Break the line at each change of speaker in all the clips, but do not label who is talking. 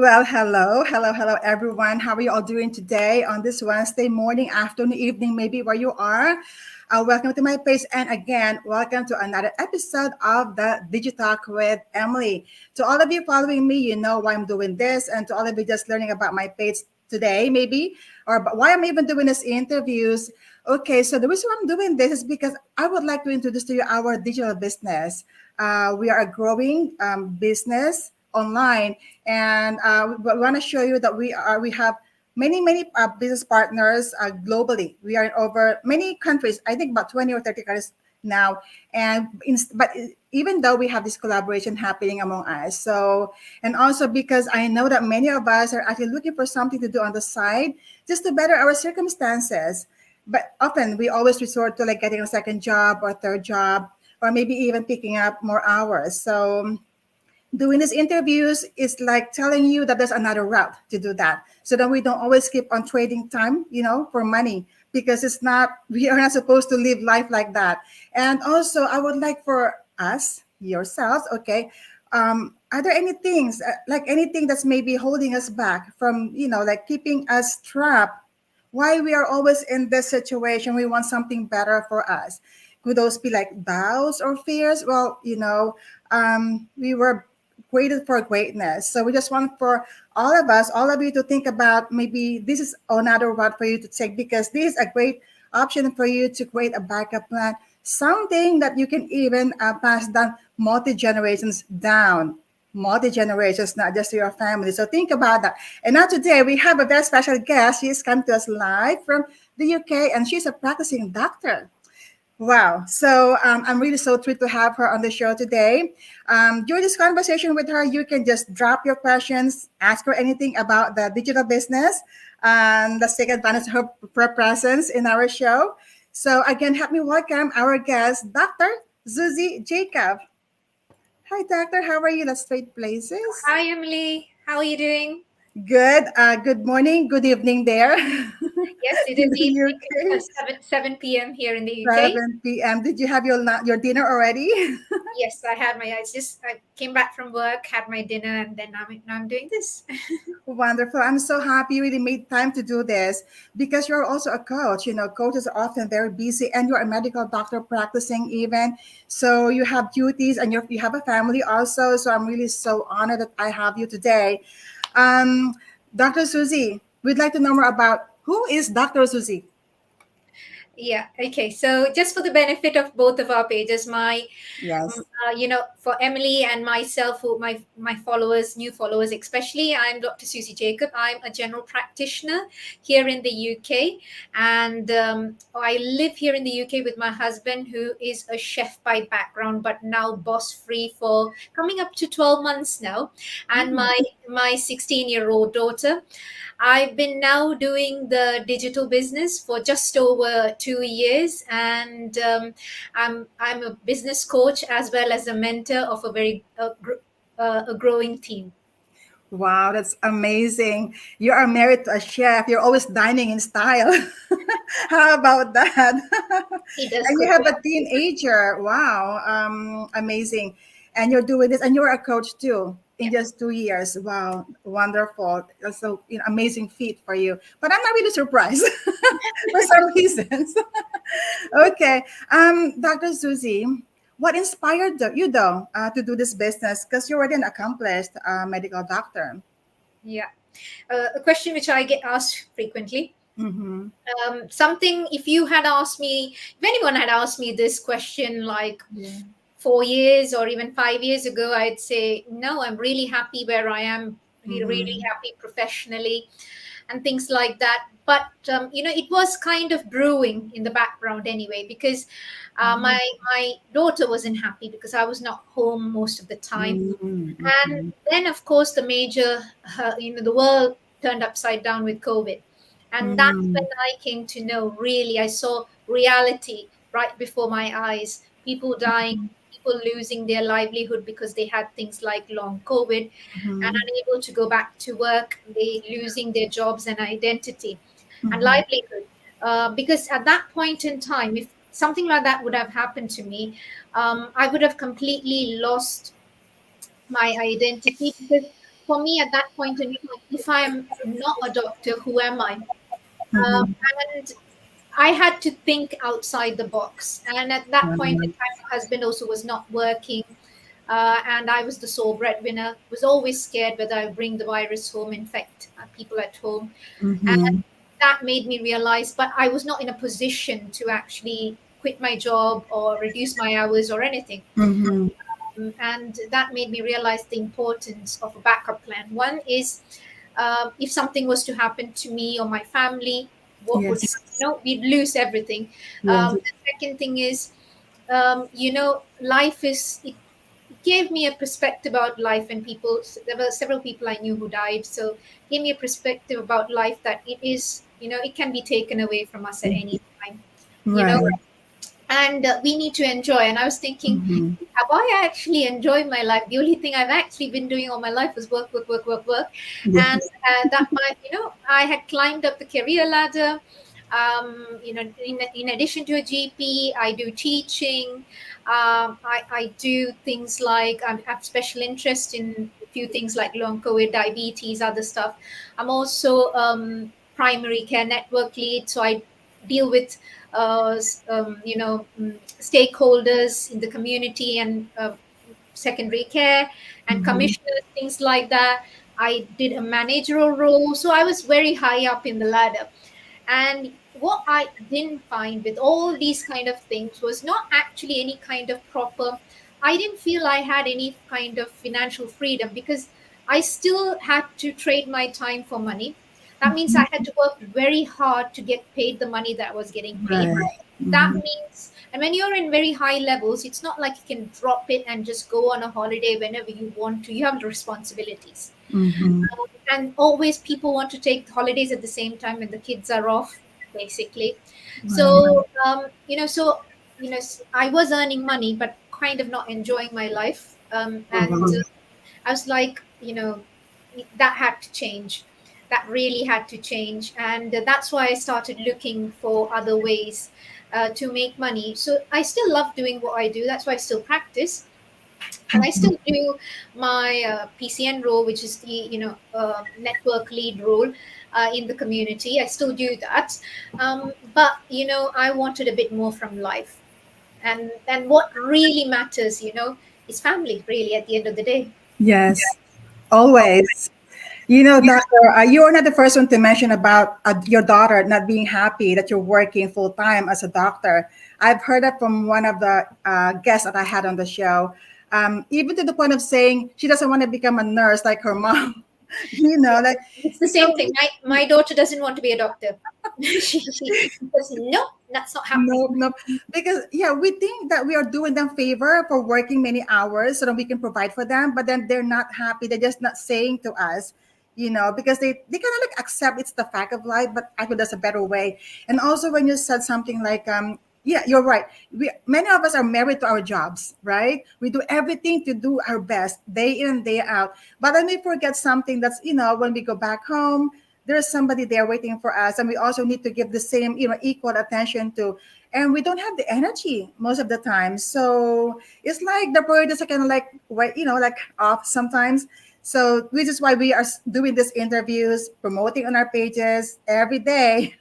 Well, hello, everyone. How are you all doing today on this Wednesday morning, afternoon, evening, maybe where you are? Welcome to my page, and again, welcome to another episode of the Digitalk with Emily. To all of you following me, you know why I'm doing this, and to all of you just learning about my page today, maybe, or why I'm even doing these interviews. Okay, so the reason I'm doing this is because I would like to introduce to you our digital business. We are a growing business online, and we want to show you that we have many business partners globally. We are in over many countries. I think about 20 or 30 countries now. Even though we have this collaboration happening among us, so and also because I know that many of us are actually looking for something to do on the side just to better our circumstances. But often we always resort to like getting a second job or third job, or maybe even picking up more hours. So doing these interviews is like telling you that there's another route to do that, so that we don't always keep on trading time, for money, because it's not we are not supposed to live life like that. And also I would like for us yourselves, okay, are there any things like anything that's maybe holding us back from like keeping us trapped, why we are always in this situation? We want something better for us. Could those be like doubts or fears? Well, we were created for greatness. So we just want for all of us, all of you to think about maybe this is another route for you to take, because this is a great option for you to create a backup plan, something that you can even pass down multi-generations down. Multi-generations, not just to your family. So think about that. And now today we have a very special guest. She's come to us live from the UK, and she's a practicing doctor. Wow. So I'm really so thrilled to have her on the show today. During this conversation with her, you can just drop your questions, ask her anything about the digital business, and let's take advantage of her presence in our show. So again, help me welcome our guest, Dr. Susie Jacob. Hi, Doctor. How are you? Let's trade places.
Hi, Emily. How are you doing?
Good. Good morning. Good evening there
Yes, it
in
is
the
evening.
UK.
7 p.m. here in the UK.
7 p.m. Did you have your dinner already?
Yes, I came back from work, had my dinner, and then now I'm doing this.
Wonderful. I'm so happy you really made time to do this, because you're also a coach. Coaches are often very busy, and you're a medical doctor practicing even. So you have duties, and you have a family also. So I'm really so honored that I have you today. Um, Dr. Susie, we'd like to know more about who is Dr. Susie.
Yeah. Okay. So just for the benefit of both of our pages,
Yes.
for Emily and myself, who my followers, new followers especially, I'm Dr. Susie Jacob. I'm a general practitioner here in the UK, and I live here in the UK with my husband, who is a chef by background, but now boss free for coming up to 12 months now, and
Mm.
my 16-year-old daughter. I've been now doing the digital business for just over 2 years, and I'm a business coach as well as a mentor of a growing team.
Wow, that's amazing. You are married to a chef. You're always dining in style. How about that?
He does
And you
cook
have a
well.
teenager. Wow, amazing. And you're doing this, and you're a coach too in
Yeah.
just 2 years. Wow, wonderful. That's so amazing feat for you. But I'm not really surprised for some reasons. Okay, Dr. Susie, what inspired you though to do this business? Because you're already an accomplished medical doctor.
Yeah. A question which I get asked frequently.
Mm-hmm.
Something, if anyone had asked me this question like
Yeah.
4 years or even 5 years ago, I'd say, no, I'm really happy where I am, really
Mm-hmm.
happy professionally and things like that. But it was kind of brewing in the background anyway, because
Oh.
my daughter wasn't happy because I was not home most of the time. And
Mm-hmm.
then, of course, the world turned upside down with COVID. And that's when I came to know, really, I saw reality right before my eyes. People dying, people losing their livelihood because they had things like long COVID and
Mm-hmm.
unable to go back to work, they losing their jobs and identity and
Mm-hmm.
livelihood. Because at that point in time, if something like that would have happened to me, I would have completely lost my identity, because for me at that point in time, if I'm not a doctor, who am I?
Mm-hmm.
And I had to think outside the box. And at that point in time, my husband also was not working. And I was the sole breadwinner, was always scared whether I would bring the virus home, infect people at home. And
Mm-hmm.
that made me realize, but I was not in a position to actually quit my job or reduce my hours or anything.
Mm-hmm.
And that made me realize the importance of a backup plan. One is, if something was to happen to me or my family, what would,
Yes.
we'd lose everything.
Yes.
The second thing is, life is, it gave me a perspective about life. And people, there were several people I knew who died, so gave me a perspective about life, that it is, it can be taken away from us at any time, you know
Right.
and we need to enjoy. And I was thinking,
Mm-hmm.
have I actually enjoyed my life? The only thing I've actually been doing all my life was work, work, work, work, work. And
Yes.
that might, I had climbed up the career ladder. In addition to a GP, I do teaching. I do things like, I have special interest in a few things like long COVID, diabetes, other stuff. I'm also primary care network lead, so I deal with stakeholders in the community, and secondary care and
Mm-hmm.
commissioners, things like that. I did a managerial role, so I was very high up in the ladder. And what I didn't find with all these kind of things was not actually any kind of proper, I didn't feel I had any kind of financial freedom, because I still had to trade my time for money. That means I had to work very hard to get paid the money that I was getting paid.
Right.
That
Mm-hmm.
means, and when you're in very high levels, it's not like you can drop it and just go on a holiday whenever you want to. You have responsibilities.
Mm-hmm.
And always people want to take holidays at the same time when the kids are off, basically.
Right.
So I was earning money but kind of not enjoying my life. And
Mm-hmm.
I was like, that had to change. That really had to change. And that's why I started looking for other ways to make money. So I still love doing what I do. That's why I still practice. And I still do my PCN role, which is the network lead role in the community. I still do that, but I wanted a bit more from life, and what really matters, is family. Really, at the end of the day.
Yes. Always. You know, doctor, you're not the first one to mention about your daughter not being happy that you're working full time as a doctor. I've heard that from one of the guests that I had on the show, even to the point of saying she doesn't want to become a nurse like her mom. Like
It's the same thing. My daughter doesn't want to be a doctor. She says, no, that's not happening.
no, no, because yeah, we think that we are doing them favor for working many hours so that we can provide for them, but then they're not happy. They're just not saying to us, because they kind of like accept it's the fact of life, but I think there's a better way. And also when you said something like, yeah, you're right. Many of us are married to our jobs, right? We do everything to do our best day in and day out. But then we forget something that's, when we go back home, there's somebody there waiting for us, and we also need to give the same equal attention to, and we don't have the energy most of the time. So it's like the priorities are kind of like like off sometimes. So which is why we are doing these interviews, promoting on our pages every day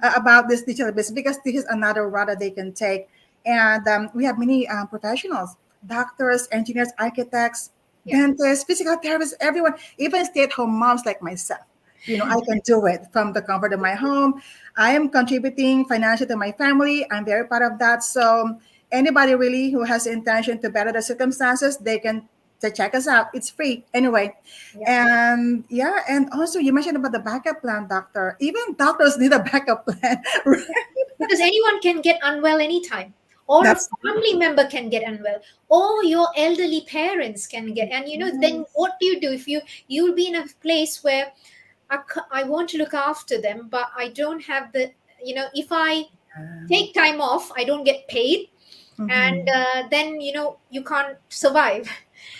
about this digital business, because this is another route that they can take. And we have many professionals, doctors, engineers, architects,
Yeah.
dentists, physical therapists, everyone, even stay-at-home moms like myself. I can do it from the comfort of my home. I am contributing financially to my family. I'm very proud of that. So anybody really who has the intention to better the circumstances, they can to check us out. It's free anyway.
Yeah.
And yeah, and also you mentioned about the backup plan, doctor. Even doctors need a backup plan, right?
Because anyone can get unwell anytime, or a
That's
family member can get unwell, or your elderly parents can get. And then what do you do if you'll be in a place where I want to look after them, but I don't have the, if I take time off, I don't get paid. And
Mhm.
then you can't survive.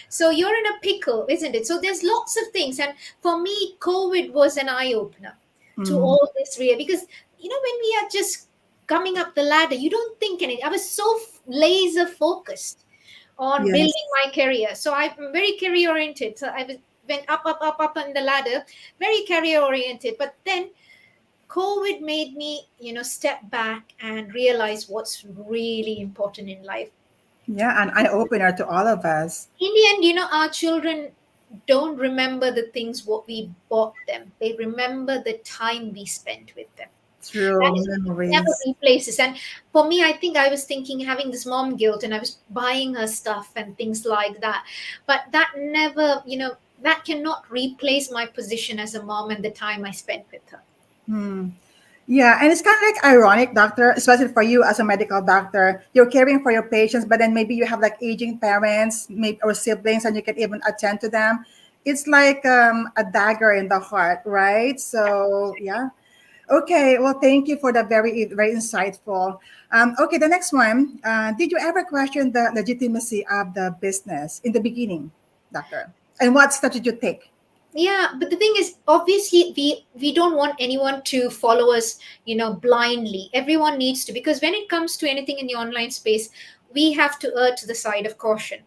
So you're in a pickle, isn't it? So there's lots of things. And for me, COVID was an eye-opener to
Mhm.
all this, really, because when we are just coming up the ladder, you don't think anything. I was so laser focused on
Yes.
building my career. So I'm very career oriented. So I was went up on the ladder, very career oriented. But then COVID made me, step back and realize what's really important in life.
Yeah, an eye opener to all of us.
In the end, our children don't remember the things what we bought them. They remember the time we spent with them. That
True
is never
memories.
replaces. And for me, I think I was thinking having this mom guilt and I was buying her stuff and things like that. But that never, that cannot replace my position as a mom and the time I spent with her.
Hmm. Yeah, and it's kind of like ironic, doctor, especially for you as a medical doctor. You're caring for your patients, but then maybe you have like aging parents, maybe or siblings, and you can even attend to them. It's like a dagger in the heart, right? So yeah. Okay. Well, thank you for that very insightful. Okay, the next one. Did you ever question the legitimacy of the business in the beginning, doctor? And what steps did you take?
Yeah, but the thing is, obviously we don't want anyone to follow us, blindly. Everyone needs to, because when it comes to anything in the online space, we have to err to the side of caution.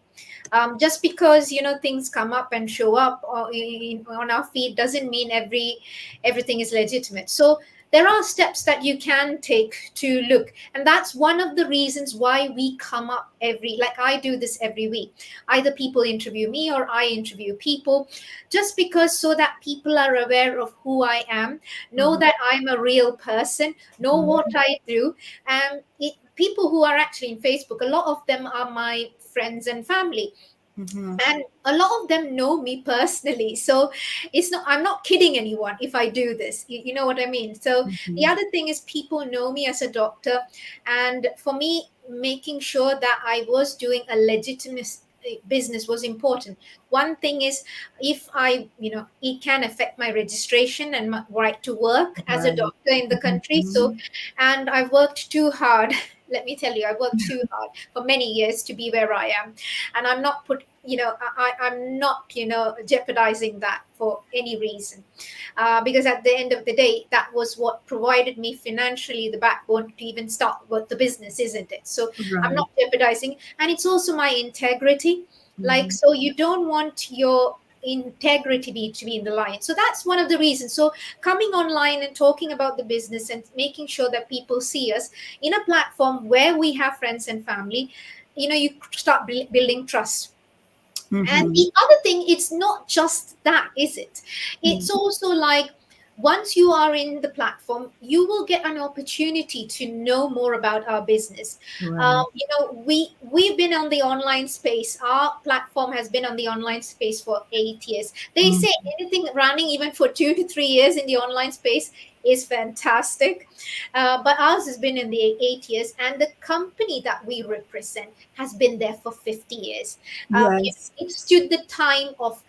Just because things come up and show up on our feed doesn't mean everything is legitimate. So there are steps that you can take to look, and that's one of the reasons why we come up every, like I do this every week. Either people interview me or I interview people, just because, so that people are aware of who I am, know
Mhm.
that I'm a real person, know what I do. People who are actually in Facebook, a lot of them are my friends and family,
Mhm.
and a lot of them know me personally. So I'm not kidding anyone if I do this. You know what I mean? So the
Mhm.
other thing is, people know me as a doctor, and for me, making sure that I was doing a legitimate business was important. One thing is, if I, it can affect my registration and my right to work as a
Right.
doctor in the country. So,
Mhm.
and I've worked too hard. Let me tell you, I worked too hard for many years to be where I am, and I'm not put, I'm not, jeopardizing that for any reason, because at the end of the day, that was what provided me financially the backbone to even start what the business, isn't it? So I'm
Right.
not jeopardizing, and it's also my integrity. Like,
Mhm.
so you don't want your integrity to be in the line. So that's one of the reasons. So coming online and talking about the business and making sure that people see us in a platform where we have friends and family, you start building trust. And
Mhm.
the other thing, it's not just that, is it? It's also like, once you are in the platform, you will get an opportunity to know more about our business.
Right.
We've been on the online space. Our platform has been on the online space for 8 years. They
Mm.
say anything running even for 2 to 3 years in the online space is fantastic. But ours has been in the 8 years, and the company that we represent has been there for 50 years.
Yes.
It stood the time of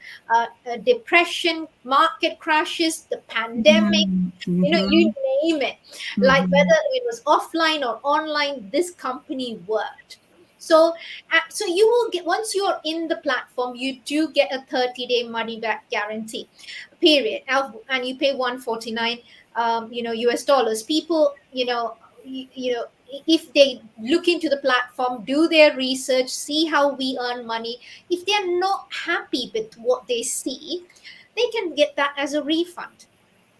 depression, market crashes, the pandemic,
Mhm.
you
Mhm.
name it. Like,
Mhm.
whether it was offline or online, this company worked. So you will get, once you're in the platform, you do get a 30-day money back guarantee period. And you pay 149 US dollars. People, if they look into the platform, do their research, see how we earn money, if they're not happy with what they see, they can get that as a refund.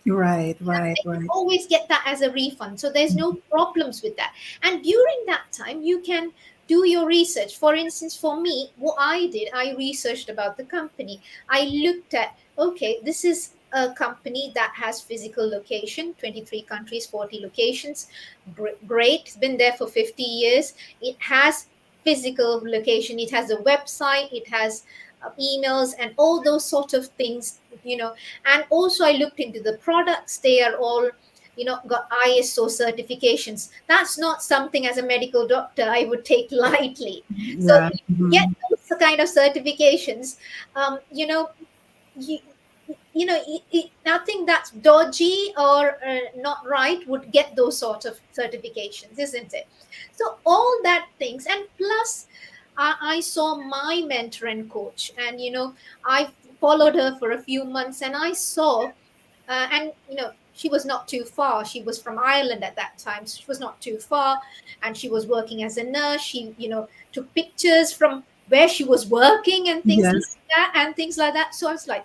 Right.
Yeah,
Right.
they can
Right.
always get that as a refund. So there's no problems with that. And during that time, you can do your research. For instance, for me, what I did, I researched about the company. I looked at, okay, this is a company that has physical location, 23 countries, 40 locations. Great. It's been there for 50 years. It has physical location. It has a website. It has emails and all those sort of things, and also I looked into the products. They are all, got ISO certifications. That's not something as a medical doctor I would take lightly. So
Yeah.
if you get
Mhm.
those kind of certifications, um, you know you, nothing that's dodgy or not right would get those sort of certifications, isn't it? So all that things, and plus I saw my mentor and coach, and I followed her for a few months, and I saw, and she was not too far. She was from Ireland at that time, so she was not too far, and she was working as a nurse. She took pictures from where she was working and things like
Yes.
that, and things like that. So I was like,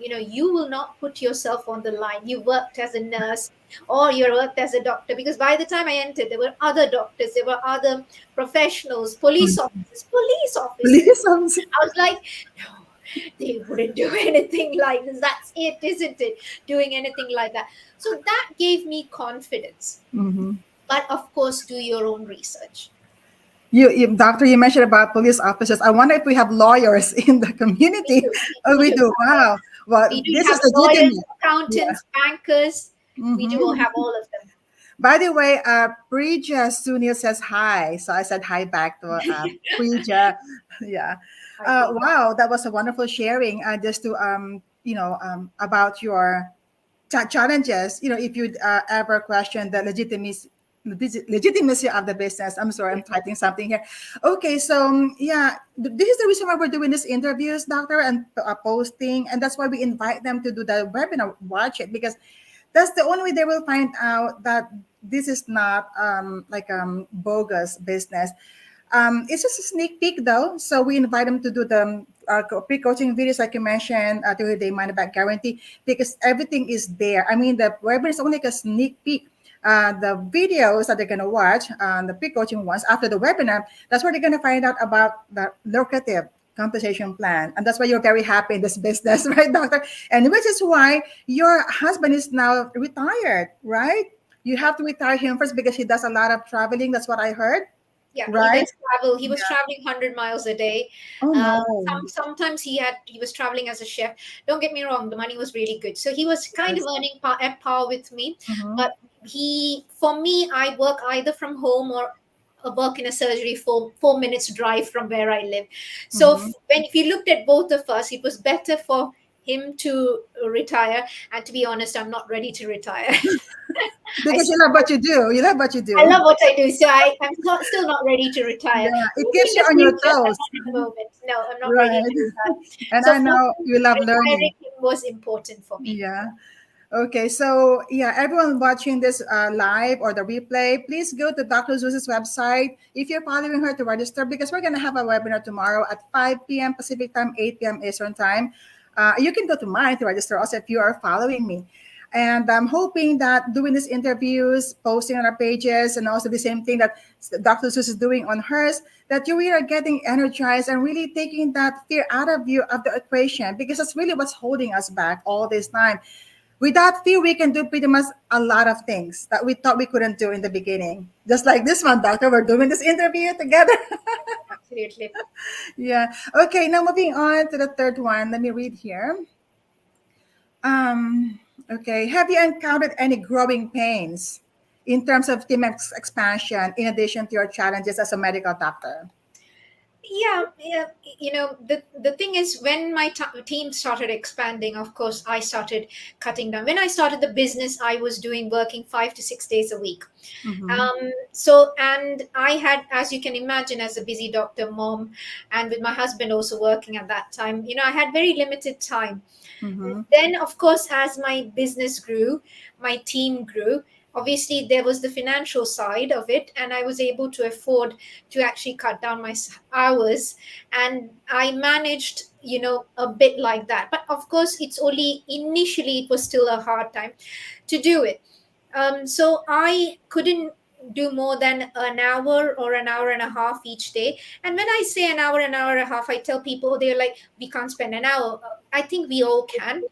you will not put yourself on the line. You worked as a nurse or you worked as a doctor, because by the time I entered, there were other doctors, there were other professionals, police officers.
Please,
I was like, no, they wouldn't do anything like this. That's it, isn't it? Doing anything like that. So that gave me confidence.
Mhm.
But of course, do your own research.
Doctor, you mentioned about police officers. I wonder if we have lawyers in the
We
community.
do,
Oh, we
we do.
do. Wow. Well,
We do
this
have
is
lawyers,
legitimate. Yeah.
accountants, bankers. We do
Mhm.
have all of them.
By the way, Preja Sunil says hi. So I said hi back to Preja. Yeah.
Okay.
Wow, that was a wonderful sharing. Just to about your challenges. If you ever question the legitimacy of the business. I'm sorry, I'm typing something here. Okay, so yeah, this is the reason why we're doing these interviews, doctor, and posting, and that's why we invite them to do the webinar. Watch it, because that's the only way they will find out that this is not like bogus business. It's just a sneak peek though. So we invite them to do the pre-coaching videos like you mentioned, 30-day money back guarantee, because everything is there. I mean, the webinar is only like a sneak peek. The videos that they're going to watch, the pre-coaching ones after the webinar, that's where they're going to find out about the lucrative compensation plan. And that's why you're very happy in this business, right, doctor? And which is why your husband is now retired, right? You have to retire him first because he does a lot of traveling. That's what I heard,
Yeah, he
right?
does travel. He was
Yeah.
traveling 100 miles a day.
Oh no.
Sometimes he was traveling as a chef. Don't get me wrong, the money was really good. So he was kind of
Yes.
earning at par with me.
Mhm.
But for me, I work either from home or work in a surgery 4 minutes drive from where I live. So
Mhm.
if you looked at both of us, it was better for him to retire. And to be honest, I'm not ready to retire. I
Because you
still
love what you do. You love what you
I
do.
love what I do, so still not ready to retire.
Yeah, it
Maybe
keeps
in
you
the
on your
future, but
toes,
not at the moment. No, I'm not ready
right?
to retire.
And
So
I
for
know
me,
you love learning.
retiring him was important for me.
Yeah. Okay, so yeah, everyone watching this live or the replay, please go to Dr. Zeus's website if you're following her to register, because we're going to have a webinar tomorrow at 5 p.m. Pacific time, 8 p.m. Eastern time. You can go to mine to register also if you are following me. And I'm hoping that doing these interviews, posting on our pages, and also the same thing that Dr. Zeus is doing on hers, that you really are getting energized and really taking that fear out of you of the equation, because that's really what's holding us back all this time. Without fear, we can do pretty much a lot of things that we thought we couldn't do in the beginning. Just like this one, doctor, we're doing this interview together.
Absolutely.
Yeah. Okay, now moving on to the third one. Let me read here. Okay. Have you encountered any growing pains in terms of team expansion in addition to your challenges as a medical doctor?
Yeah. The thing is, when my team started expanding, of course I started cutting down. When I started the business, I was doing working 5 to 6 days a week.
Mm-hmm.
And I had, as you can imagine, as a busy doctor, mom, and with my husband also working at that time, I had very limited time.
Mm-hmm.
Then, of course, as my business grew, my team grew. Obviously, there was the financial side of it, and I was able to afford to actually cut down my hours. And I managed, a bit like that. But of course, it's only initially, it was still a hard time to do it. So I couldn't do more than an hour or an hour and a half each day. And when I say an hour and a half, I tell people, they're like, we can't spend an hour. I think we all can.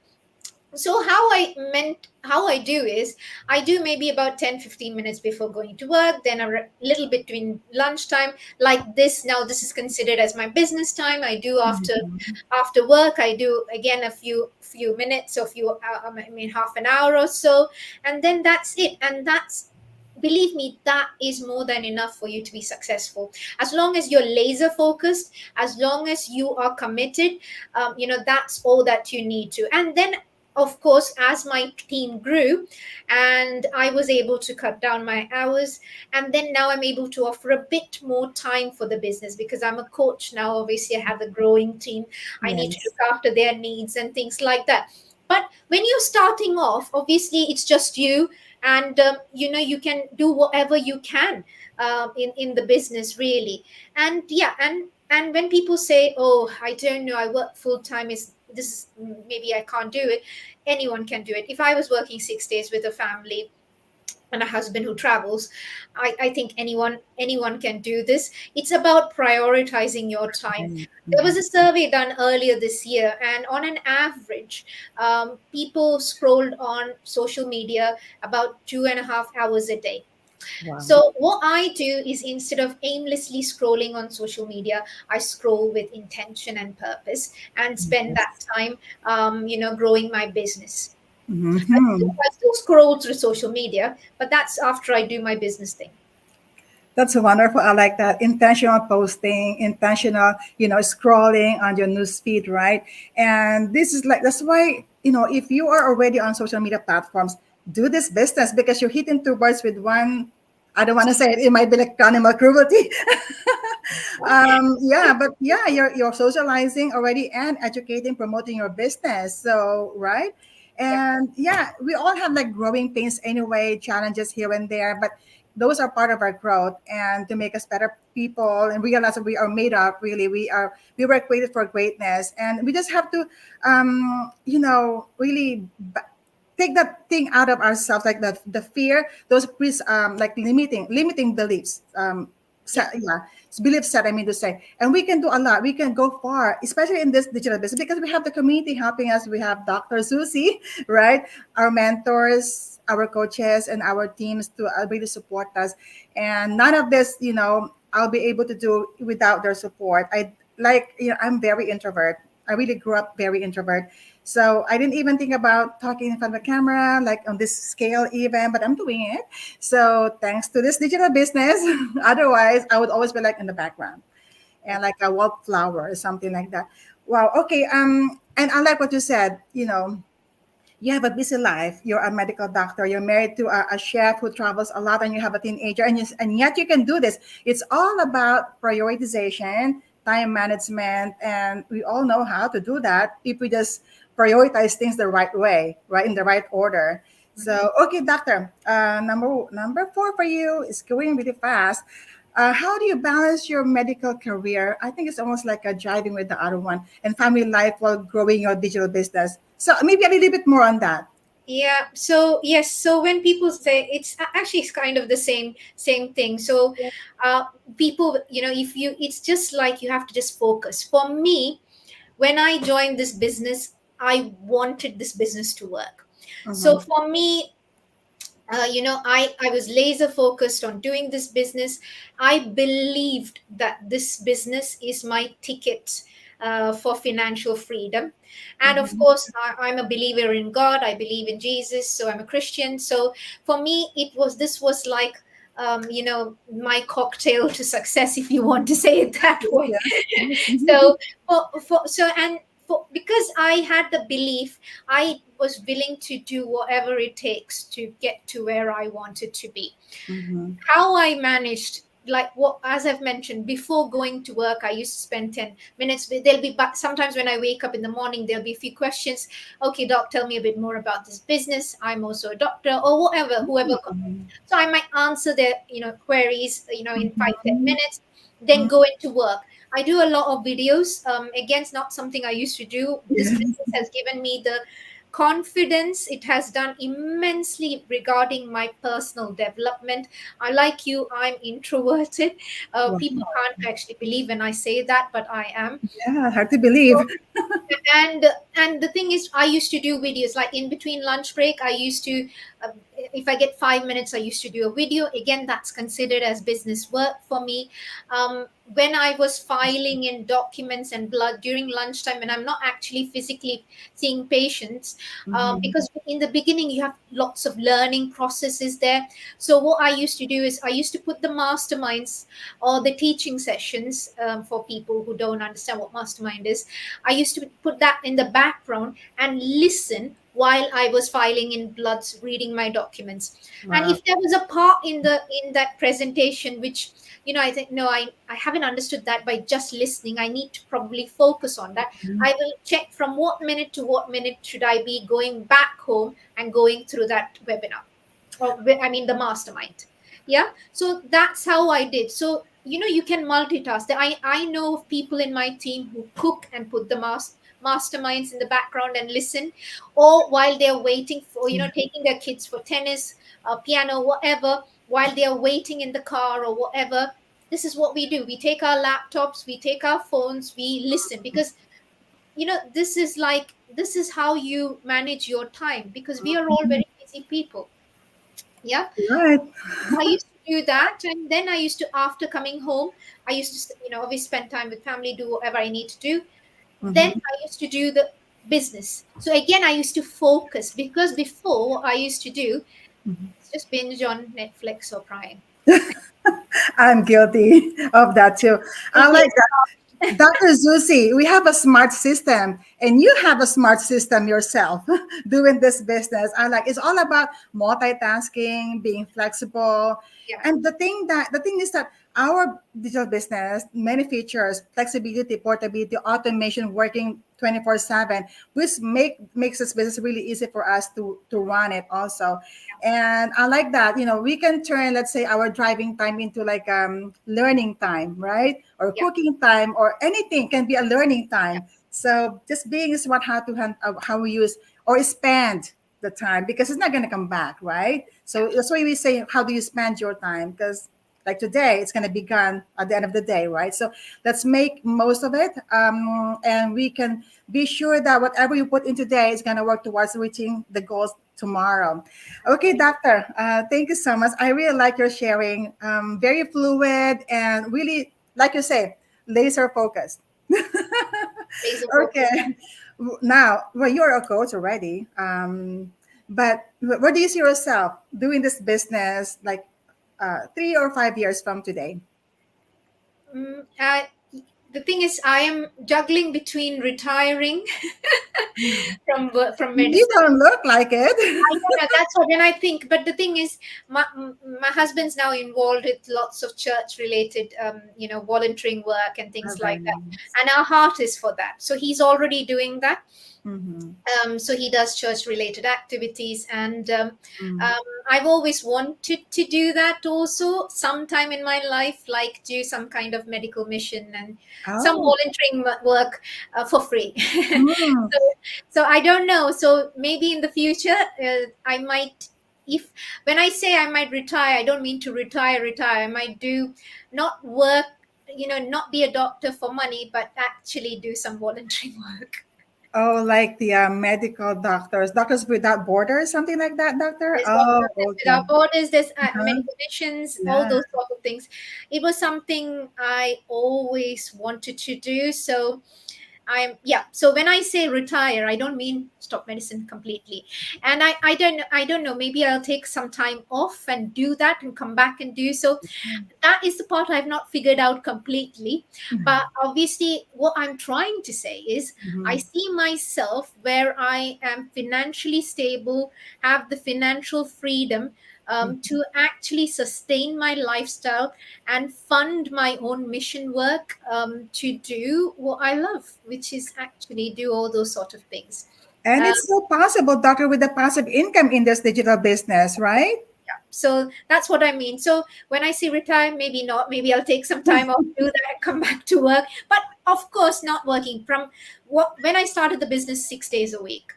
So how I do is, I do maybe about 10-15 minutes before going to work, then a little between lunchtime, like this. Now this is considered as my business time. I do
Mm-hmm.
after work, I do again a few minutes, or half an hour or so, and then that's it. And that's, believe me, that is more than enough for you to be successful, as long as you're laser focused, as long as you are committed. That's all that you need to. And then, of course, as my team grew and I was able to cut down my hours, and then now I'm able to offer a bit more time for the business, because I'm a coach now. Obviously, I have a growing team. I need to
Yes.
look after their needs and things like that. But when you're starting off, obviously it's just you, and you can do whatever you can in the business, really. And yeah, and when people say, oh, I don't know, I work full time, is this is, maybe I can't do it. Anyone can do it. If I was working 6 days with a family and a husband who travels, I think anyone can do this. It's about prioritizing your time. There was a survey done earlier this year, and on an average, people scrolled on social media about 2.5 hours a day.
Wow.
So what I do is, instead of aimlessly scrolling on social media, I scroll with intention and purpose and spend
Yes.
that time, growing my business.
Mhm.
I still scroll through social media, but that's after I do my business thing.
That's wonderful. I like that. Intentional posting, intentional, scrolling on your news feed, right? And this is like, that's why, if you are already on social media platforms, do this business because you're hitting two birds with one. I don't want to say it, it might be like animal cruelty. Yeah, but yeah, you're socializing already and educating, promoting your business. So, right?
Yep.
And yeah, we all have like growing pains anyway, challenges here and there, but those are part of our growth and to make us better people and realize that we are made up really we were created for greatness and we just have to really take that thing out of ourselves like the fear those like limiting beliefs
Yep.
yeah, it's belief set I mean to say, and we can do a lot, we can go far, especially in this digital business because we have the community helping us. We have Dr. Susie, right, our mentors, our coaches, and our teams to really support us, and none of this I'll be able to do without their support. I'm very introvert. I really grew up very introvert, so I didn't even think about talking in front of a camera, like on this scale, even, but I'm doing it. So thanks to this digital business, otherwise I would always be like in the background and
Yep.
like a wallflower or something like that. Wow. Okay. And I like what you said. You have a busy life. You're a medical doctor. You're married to a chef who travels a lot, and you have a teenager, and yet you can do this. It's all about prioritization, time management, and we all know how to do that if we just prioritize things the right way, right, in the right order.
Mhm.
So, okay, doctor, number four for you is going really fast. How do you balance your medical career? I think it's almost like a driving with the other one and family life while growing your digital business. So maybe a little bit more on that.
Yeah. So yes. So when people say, actually, it's kind of the same thing. So, uh, people, if you, it's just like you have to just focus. For me, when I joined this business, I wanted this business to work. So
Mm-hmm.
for me, I was laser focused on doing this business. I believed that this business is my ticket for financial freedom. And of
Mm-hmm.
course, I'm a believer in God. I believe in Jesus. So I'm a Christian. So for me, this was like, my cocktail to success, if you want to say it that
Yes,
way.
yes, yes.
So because I had the belief, I was willing to do whatever it takes to get to where I wanted to be.
Mm-hmm.
How I managed, like, what, as I've mentioned, before going to work, I used to spend 10 minutes there'll be, but sometimes when I wake up in the morning, there'll be a few questions. Okay, doc, tell me a bit more about this business. I'm also a doctor, or whatever, whoever. So I might answer their queries in 5-10 minutes, then go into work. I do a lot of videos. Again, it's not something I used to do. This
Yes.
business has given me the confidence. It has done immensely regarding my personal development. I, like you, I'm introverted.
Wow.
People can't actually believe when I say that, but I am.
Yeah, hard to believe.
and and the thing is, I used to do videos like in between lunch break. I used to, if I get 5 minutes, I used to do a video. Again, that's considered as business work for me. When I was filing in documents and blood during lunchtime, and I'm not actually physically seeing patients,
Mm-hmm.
because in the beginning you have lots of learning processes there. So what I used to do is, I used to put the masterminds or the teaching sessions, for people who don't understand what mastermind is. I used to put that in the background and listen while I was filing in bloods, reading my documents. And
Wow.
if there was a part in that presentation which, I think, no, I haven't understood that, by just listening, I need to probably focus on that. I will check from what minute to what minute should I be going back home and going through that webinar, or I mean the mastermind. Yeah. So that's how I did. So you can multitask. I know of people in my team who cook and put the masterminds in the background and listen, or while they're waiting for, taking their kids for tennis, piano, whatever, while they're waiting in the car or whatever. This is what we do. We take our laptops, we take our phones, we listen, because this is how you manage your time, because we are all very busy people. Yeah.
Right.
I used to do that, and then I used to, after coming home, I used to, always spend time with family, do whatever I need to do. Then
Mhm.
I used to do the business. So again, I used to focus, because before, what I used to do
Mhm.
is just binge on Netflix or Prime.
I'm guilty of that too. I
Yes.
like Dr. Zusi, we have a smart system, and you have a smart system yourself doing this business. I like it's all about multitasking, being flexible.
Yeah.
And the thing is that our digital business, many features, flexibility, portability, automation, working 24/7, which makes this business really easy for us to run it also. And I like that, we can turn, let's say, our driving time into like learning time, right? Or
Yeah.
cooking time, or anything can be a learning
Yeah.
time. So just being smart how we use or spend the time, because it's not going to come back, right?
Yeah.
So that's why we say, how do you spend your time? Because like today, it's going to be gone at the end of the day, right? So let's make most of it, and we can be sure that whatever you put in today is going to work towards reaching the goals tomorrow. Okay, doctor, thank you so much. I really like your sharing. Very fluid and really, like you say, laser focused.
Laser focus. Yeah.
Okay. Now, well, you're a coach already. But where do you see yourself doing this business like 3 or 5 years from today?
Mm, the thing is, I am juggling between retiring from
You
medicine.
don't look like it.
I don't know. That's what. Then I think. But the thing is, my husband's now involved with lots of church-related, volunteering work and
Oh,
things
very
like that.
nice.
And our heart is for that. So he's already doing that.
Mm-hmm.
So he does church-related activities, and
Mm.
I've always wanted to do that also sometime in my life, like do some kind of medical mission and some
Oh.
volunteering work for free.
Mm.
So I don't know. So maybe in the future, I might. If when I say I might retire, I don't mean to retire. I might do not work, not be a doctor for money, but actually do some volunteering work.
Oh, like the medical doctors, Doctors Without Borders, something like that, doctor?
There's
Oh,
Doctors
okay.
Without Borders, there's
Uh-huh.
medical missions, all
Yeah.
those sort of things. It was something I always wanted to do. So so when I say retire, I don't mean stop medicine completely. And I don't know, maybe I'll take some time off and do that and come back and do so. That is the part I've not figured out completely. But obviously, what I'm trying to say is I
Mhm.
see myself where I am financially stable, have the financial freedom
Mhm.
to actually sustain my lifestyle and fund my own mission work, to do what I love, which is actually do all those sort of things.
And
Uh,
it's so possible, doctor, with the passive income in this digital business, right?
so that's what I mean. So when I say retire, maybe not, maybe I'll take some time off, do that, come back to work. But of course, not working from when I started the business 6 days a week.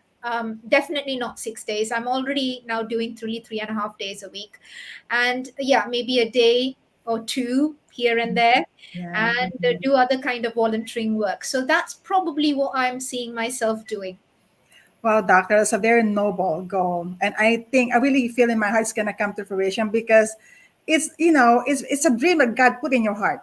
Definitely not 6 days. I'm already now doing 3.5 days a week. And yeah, maybe a day or two here and there,
Yeah.
and do other kind of volunteering work. So that's probably what I'm seeing myself doing.
Well, doctor, it's a very noble goal. And I think I really feel in my heart it's gonna come to fruition because it's a dream that God put in your heart,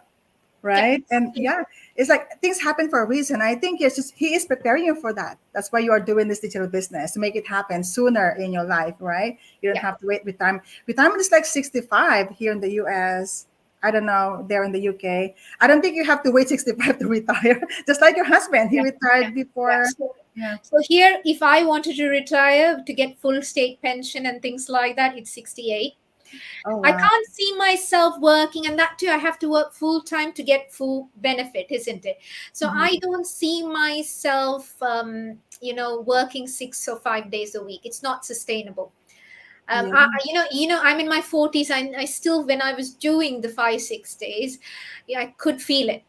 Yeah.
right? And yeah, it's like things happen for a reason. I think it's just He is preparing you for that. That's why you are doing this digital business to make it happen sooner in your life, right? You don't
Yeah.
have to wait retirement. Retirement is like 65 here in the US. I don't know, there in the UK. I don't think you have to wait 65 to retire. Just like your husband, he
Yeah, yeah,
retired
yeah.
before. Yeah.
So here, if I wanted to retire to get full state pension and things like that, it's 68.
Oh
I
wow.
can't see myself working, and that too, I have to work full time to get full benefit, isn't it? So
Mhm.
I don't see myself, working 6 or 5 days a week. It's not sustainable.
Yeah.
I'm in my 40s. I still, when I was doing the 5, 6 days, yeah, I could feel it.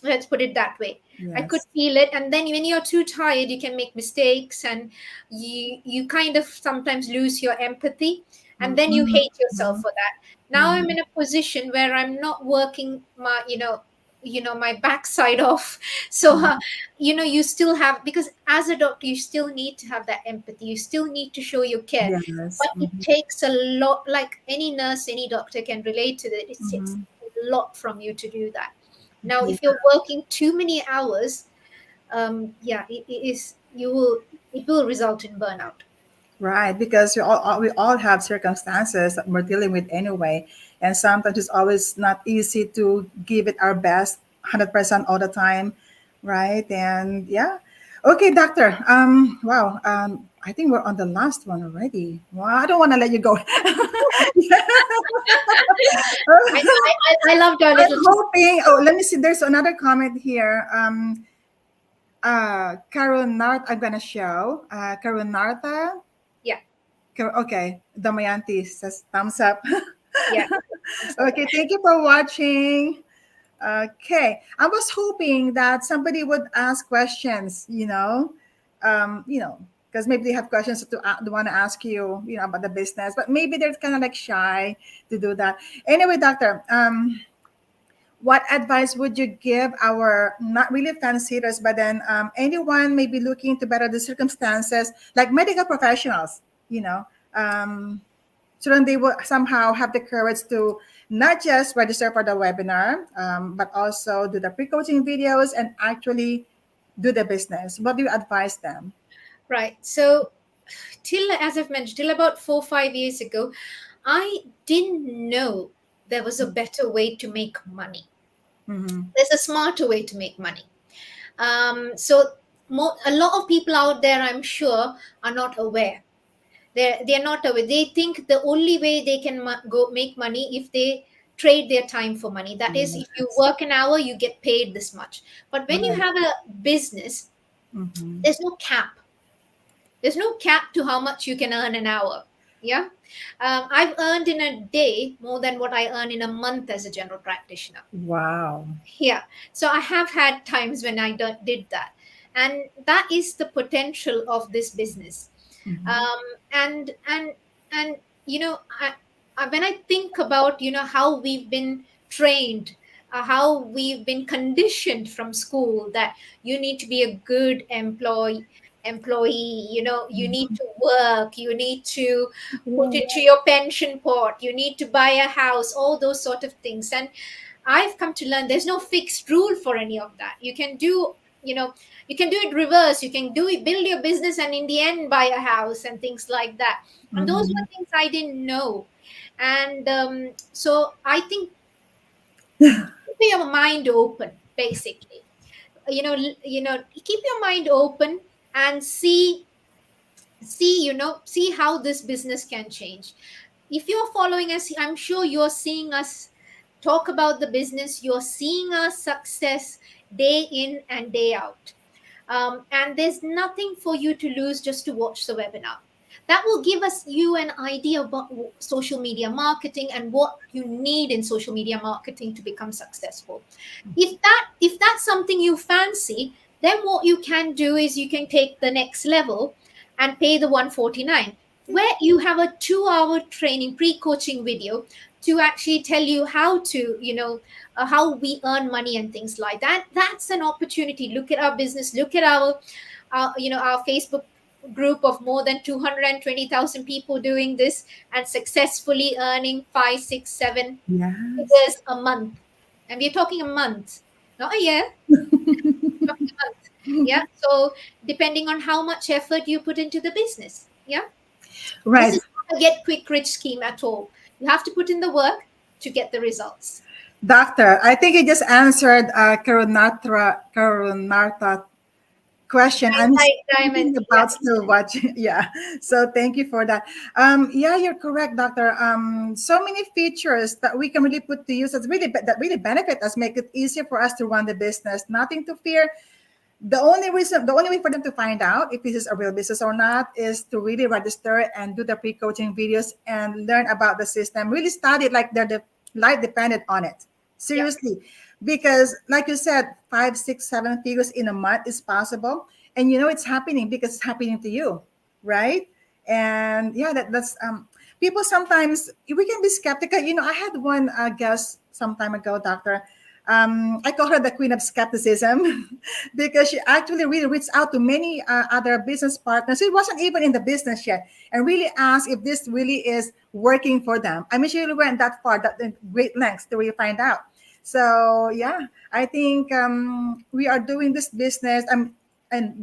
Let's put it that way. I could
Yes.
feel it. And then when you're too tired, you can make mistakes, and you kind of sometimes lose your empathy, and then you
Mhm,
hate yourself
mhm,
for that. Now I'm
mhm.
in a position where I'm not working my, my backside off. So you still have, because as a doctor you still need to have that empathy, you still need to show your care,
Yes.
but it takes a lot. Like any nurse, any doctor can relate to it. It takes
Mhm.
a lot from you to do that. Now,
Yeah.
if you're working too many hours, yeah, it will result in burnout.
Right, because we all have circumstances that we're dealing with anyway, and sometimes it's always not easy to give it our best, 100% all the time, right? And yeah, okay, doctor. Wow. I think we're on the last one already. Well, I don't want to let you go.
I loved our
I'm
little talk.
hoping. Oh, let me see. There's another comment here. Karunarth, I'm gonna show. Karunartha.
Yeah,
Okay, Damayanti says thumbs up.
yeah.
Okay, thank you for watching. Okay, I was hoping that somebody would ask questions, because maybe they have questions they want to ask you, about the business, but maybe they're kind of like shy to do that. Anyway, doctor, what advice would you give our not really fence hitters, but then anyone maybe looking to better the circumstances, like medical professionals, you know? Um, so then they will somehow have the courage to not just register for the webinar, but also do the pre-coaching videos and actually do the business. What do you advise them?
Right. So, till, as I've mentioned, till about 4 5 years ago, I didn't know there was a better way to make money.
Mm-hmm.
There's a smarter way to make money. So, a lot of people out there, I'm sure, are not aware. They're not aware. They think the only way they can go make money if they trade their time for money. That is, if you
Yes.
work an hour, you get paid this much. But when you
Right.
have a business,
Mm-hmm.
there's no cap. There's no cap to how much you can earn an hour. Yeah. I've earned in a day more than what I earn in a month as a general practitioner.
Wow.
Yeah. So I have had times when I did that. And that is the potential of this business.
Mm-hmm.
um, and you know when I think about how we've been trained, how we've been conditioned from school, that you need to be a good employee, you need to work, you need to put
Yeah.
into your pension pot, you need to buy a house, all those sort of things. And I've come to learn there's no fixed rule for any of that. You can do, you can do it reverse. You can do it, build your business, and in the end buy a house and things like that. And those
Mm-hmm.
were things I didn't know. And so I think keep your mind open, basically. Keep your mind open and see how this business can change. If you're following us, I'm sure you're seeing us talk about the business, you're seeing our success day in and day out. And there's nothing for you to lose just to watch the webinar. That will give us you an idea about social media marketing and what you need in social media marketing to become successful. If that's something you fancy, then what you can do is you can take the next level and pay the 149, where you have a 2 hour training pre-coaching video to actually tell you how to, how we earn money and things like that. That's an opportunity. Look at our business, look at our Facebook group of more than 220,000 people doing this and successfully earning 5 6 7
Yes.
figures a month. And we're talking a month, not a year, talking a month. Yeah. So depending on how much effort you put into the business. Yeah. This
Right.
is not a get quick rich scheme at all. You have to put in the work to get the results.
Doctor, I think you just answered Karunartha question. I'm
Diamond.
thinking
Yeah.
about still watching. Yeah. So thank you for that. Yeah, you're correct, doctor. So many features that we can really put to use that really benefit us, make it easier for us to run the business. Nothing to fear. The only way for them to find out if this is a real business or not is to really register and do the pre-coaching videos and learn about the system. Really study it like they're the life dependent on it.
Yeah.
Seriously, because like you said, 5, 6, 7 figures in a month is possible, and it's happening because it's happening to you, right? And yeah, that's people sometimes we can be skeptical. I had one guest some time ago, doctor. I call her the queen of skepticism because she actually really reached out to many other business partners. It wasn't even in the business yet, and really asked if this really is working for them. I mean, she really went that far, that great lengths to really find out. So yeah, I think we are doing this business and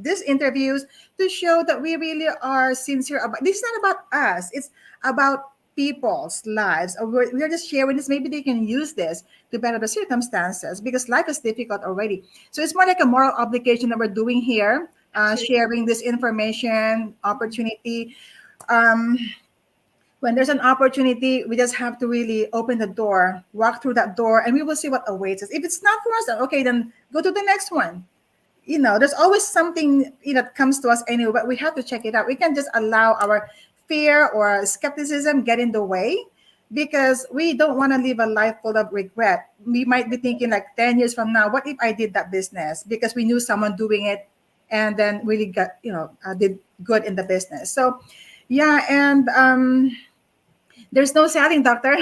these interviews to show that we really are sincere about. This is not about us. It's about people's lives. Or we're just sharing this. Maybe they can use this to better the circumstances because life is difficult already. So it's more like a moral obligation that we're doing here,
Absolutely.
sharing this information, opportunity. Um, when there's an opportunity, we just have to really open the door, walk through that door, and we will see what awaits us. If it's not for us, then okay, then go to the next one. There's always something that comes to us anyway, but we have to check it out. We can't just allow our fear or skepticism get in the way because we don't want to live a life full of regret. We might be thinking like 10 years from now, what if I did that business because we knew someone doing it and then really got, did good in the business. So, yeah, and there's no selling, doctor.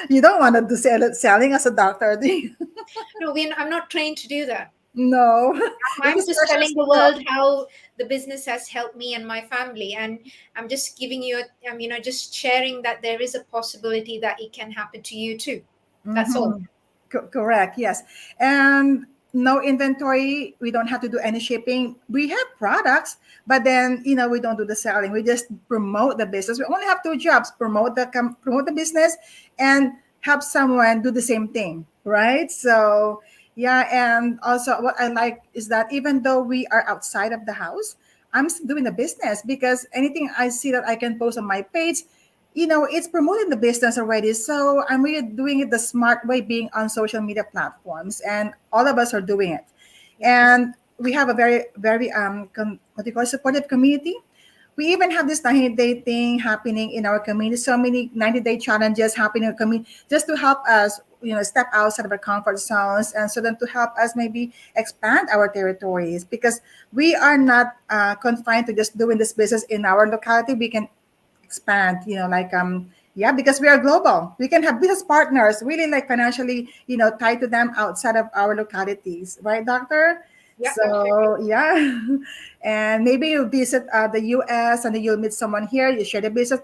You don't want to do selling as a doctor, do you?
No, I'm not trained to do that.
No. It's a
I'm just
special
telling the
skill.
world how the business has helped me and my family, and I'm just giving you, just sharing that there is a possibility that it can happen to you too. That's all.
Mhm. Correct. Yes. And no inventory. We don't have to do any shipping. We have products, but then we don't do the selling. We just promote the business. We only have two jobs: promote the business, and help someone do the same thing. Right. So yeah. And also, what I like is that even though we are outside of the house, I'm still doing the business because anything I see that I can post on my page, it's promoting the business already. So I'm really doing it the smart way, being on social media platforms, and all of us are doing it.
Yeah.
And we have a very, very what do you call it, supportive community. We even have this 90-day thing happening in our community. So many 90-day challenges happening in our community just to help us, step outside of our comfort zones, and so then to help us maybe expand our territories because we are not confined to just doing this business in our locality. We can expand, yeah, because we are global. We can have business partners really like financially, tied to them outside of our localities, right, doctor?
Yeah, absolutely.
So yeah. And maybe you visit the US and then you'll meet someone here, you share the business,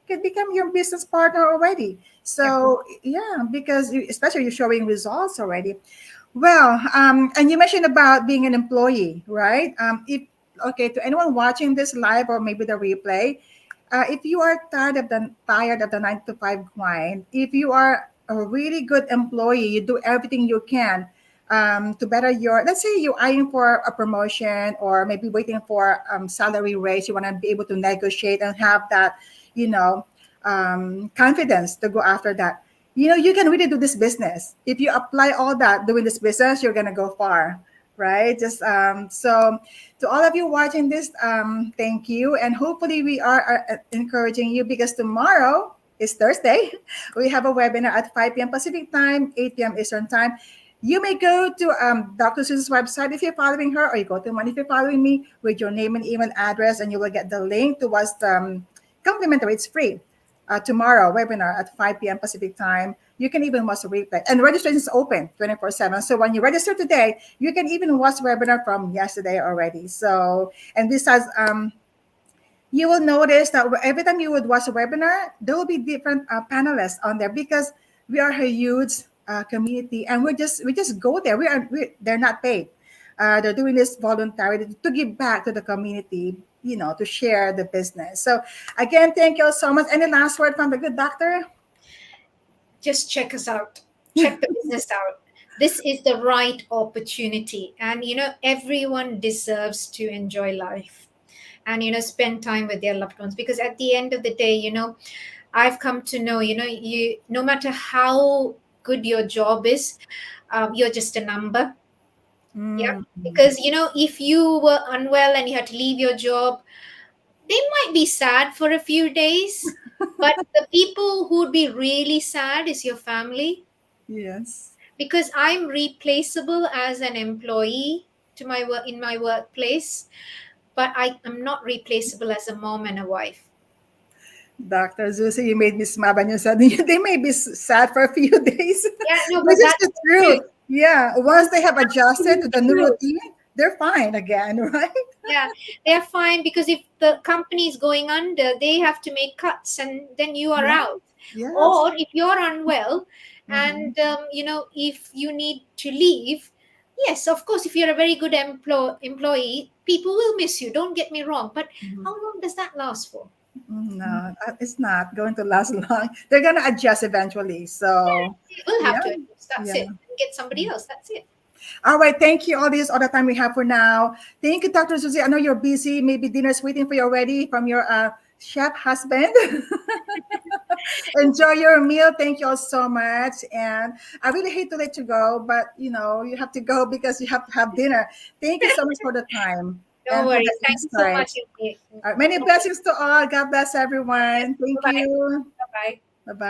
can become your business partner already.
Yeah.
So yeah, because especially you're showing results already. Well, and you mentioned about being an employee, right? If okay, to anyone watching this live or maybe the replay, if you are tired of the 9 to 5 grind, if you are a really good employee, you do everything you can to better your. Let's say you're eyeing for a promotion or maybe waiting for salary raise. You want to be able to negotiate and have that, you know, confidence to go after that. You can really do this business if you apply all that doing this business. You're gonna go far, right? Just so to all of you watching this, thank you. And hopefully, we are encouraging you because tomorrow is Thursday. We have a webinar at 5 p.m. Pacific time, 8 p.m. Eastern time. You may go to Dr. Susan's website if you're following her, or you go to mine if you're following me with your name and email address, and you will get the link to what's complimentary. It's free. Tomorrow, webinar at 5 p.m. Pacific time. You can even watch the replay. And registration is open 24/7. So when you register today, you can even watch the webinar from yesterday already. So, and besides, you will notice that every time you would watch a webinar, there will be different panelists on there because we are a huge community, and we just go there. They're not paid. They're doing this voluntarily to give back to the community, to share the business. So again, thank you all so much. Any last word from the good doctor?
Just check us out. Check the business out. This is the right opportunity, and everyone deserves to enjoy life and spend time with their loved ones, because at the end of the day, I've come to know, you no matter how good your job is, you're just a number. Yeah.
Mm,
Because if you were unwell and you had to leave your job, they might be sad for a few days, but the people who would be really sad is your family.
yes.
because I'm replaceable as an employee to my work in my workplace, but I am not replaceable as a mom and a wife.
Dr. Zusi, you made me smile when you said they may be sad for a few days.
Yeah, no,
This
but
is the
that's
truth.
true.
Yeah. Once they have adjusted to the new
True.
routine, they're fine again, right?
Yeah, they're fine because if the company is going under, they have to make cuts, and then you are
Yeah.
out.
Yes.
Or if you're unwell,
Mhm.
and if you need to leave, yes, of course, if you're a very good employee, people will miss you. Don't get me wrong, but
Mhm.
how long does that last for?
No, it's not going to last long. They're going to adjust eventually. So,
They will have
yeah.
to adjust. That's
Yeah.
it. Get somebody else. That's it.
All right. Thank you. All this, all the time we have for now. Thank you, Dr. Susie. I know you're busy. Maybe dinner's waiting for you already from your chef husband. Enjoy your meal. Thank you all so much. And I really hate to let you go, but you have to go because you have to have dinner. Thank you so much for the time
No
and for the
worries. Thank you so much.
insights. All right, many blessings to all. God bless everyone. Thank
Bye bye.
you.
Bye bye.
Bye bye.